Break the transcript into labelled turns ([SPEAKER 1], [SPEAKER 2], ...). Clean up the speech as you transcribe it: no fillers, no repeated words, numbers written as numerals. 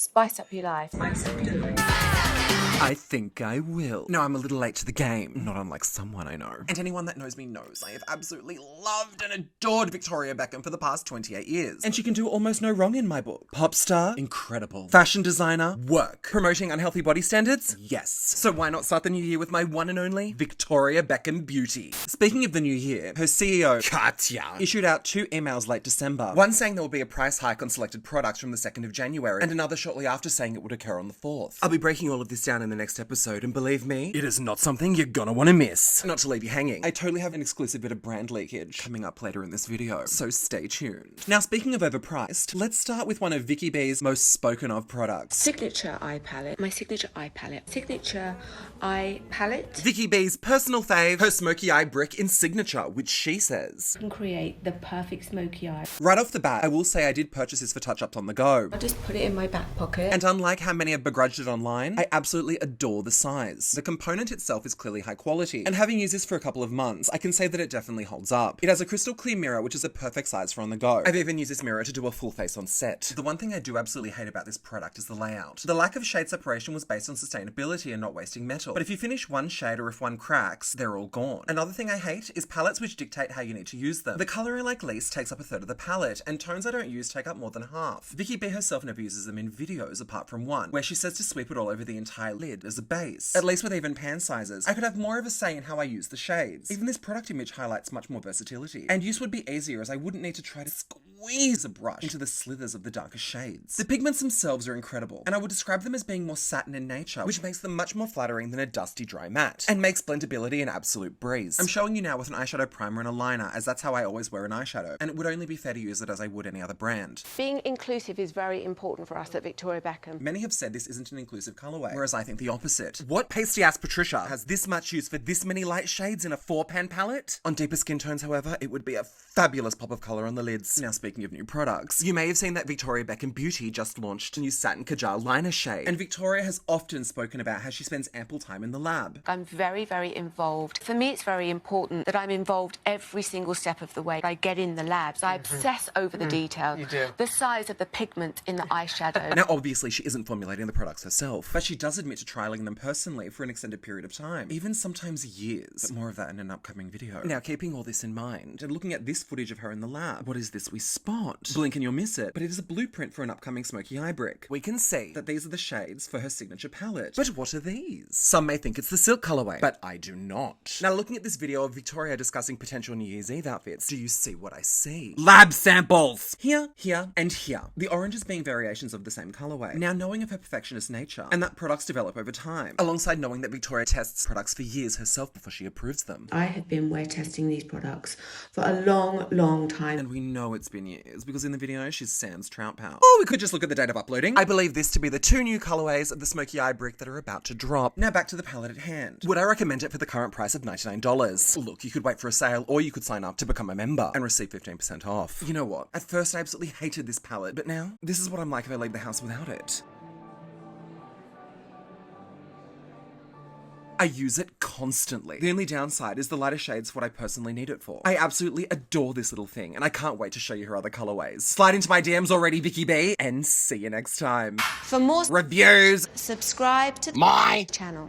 [SPEAKER 1] Spice up your life.
[SPEAKER 2] I think I will. No, I'm a little late to the game, not unlike someone I know. And anyone that knows me knows I have absolutely loved and adored Victoria Beckham for the past 28 years. And she can do almost no wrong in my book. Pop star? Incredible. Fashion designer? Work. Promoting unhealthy body standards? Yes. So why not start the new year with my one and only Victoria Beckham Beauty? Speaking of the new year, her CEO, Katya, issued out 2 emails late December. One saying there will be a price hike on selected products from the 2nd of January, and another shortly after saying it would occur on the 4th. I'll be breaking all of this down in the next episode, and believe me, it is not something you're gonna want to miss. Not to leave you hanging, I totally have an exclusive bit of brand leakage coming up later in this video, so stay tuned. Now, speaking of overpriced, let's start with one of Vicky B's most spoken of products.
[SPEAKER 1] Signature eye palette. My signature eye palette. Signature eye palette.
[SPEAKER 2] Vicky B's personal fave, her Smoky Eye Brick in Signature, which she says
[SPEAKER 1] Can create the perfect smoky eye.
[SPEAKER 2] right off the bat, I will say I did purchase this for touch-ups on the go.
[SPEAKER 1] I'll just put it in my back pocket.
[SPEAKER 2] And unlike how many have begrudged it online, I absolutely adore the size. The component itself is clearly high quality, and having used this for a couple of months, I can say that it definitely holds up. It has a crystal clear mirror, which is a perfect size for on the go. I've even used this mirror to do a full face on set. The one thing I do absolutely hate about this product is the layout. The lack of shade separation was based on sustainability and not wasting metal. But if you finish one shade or if one cracks, they're all gone. Another thing I hate is palettes which dictate how you need to use them. The colour I like least takes up 1/3 of the palette, and tones I don't use take up more than half. Vicky B herself never uses them in videos apart from one, where she says to sweep it all over the entire lid as a base. At least with even pan sizes, I could have more of a say in how I use the shades. Even this product image highlights much more versatility. And use would be easier as I wouldn't need to try to squeeze a brush into the slithers of the darker shades. The pigments themselves are incredible, and I would describe them as being more satin in nature, which makes them much more flattering than a dusty dry matte, and makes blendability an absolute breeze. I'm showing you now with an eyeshadow primer and a liner, as that's how I always wear an eyeshadow, and it would only be fair to use it as I would any other brand.
[SPEAKER 1] Being inclusive is very important for us at Victoria Beckham.
[SPEAKER 2] Many have said this isn't an inclusive colourway, whereas I think the opposite. What pasty-ass Patricia has this much use for this many light shades in a 4-pan palette? On deeper skin tones, however, it would be a fabulous pop of colour on the lids. Now, speaking of new products, you may have seen that Victoria Beckham Beauty just launched a new Satin Kajal liner shade, and Victoria has often spoken about how she spends ample time in the lab.
[SPEAKER 1] I'm very, very involved. For me, it's very important that I'm involved every single step of the way. I get in the labs. I obsess over the detail.
[SPEAKER 3] You do.
[SPEAKER 1] The size of the pigment in the eyeshadow.
[SPEAKER 2] Now, obviously, she isn't formulating the products herself, but she does admit to trialling them personally for an extended period of time, even sometimes years. But more of that in an upcoming video. Now, keeping all this in mind, and looking at this footage of her in the lab, what is this we spot? Blink and you'll miss it, but it is a blueprint for an upcoming Smoky Eye Brick. We can see that these are the shades for her signature palette. But what are these? Some may think it's the silk colorway, but I do not. Now, looking at this video of Victoria discussing potential New Year's Eve outfits, do you see what I see? Lab samples! Here, here, and here. The oranges being variations of the same colorway. Now, knowing of her perfectionist nature, and that products develop over time, alongside knowing that Victoria tests products for years herself before she approves them.
[SPEAKER 4] I have been wear testing these products for a long, long time.
[SPEAKER 2] And we know it's been years, because in the video, she's sans trout pout. Or we could just look at the date of uploading. I believe this to be the 2 new colorways of the Smoky Eye Brick that are about to drop. Now back to the palette at hand. Would I recommend it for the current price of $99? Look, you could wait for a sale, or you could sign up to become a member and receive 15% off. You know what? At first, I absolutely hated this palette, but now, this is what I'm like if I leave the house without it. I use it constantly. The only downside is the lighter shades for what I personally need it for. I absolutely adore this little thing, and I can't wait to show you her other colorways. Slide into my DMs already, Vicky B, and see you next time.
[SPEAKER 1] For more
[SPEAKER 2] Reviews,
[SPEAKER 1] subscribe to
[SPEAKER 2] my
[SPEAKER 1] channel.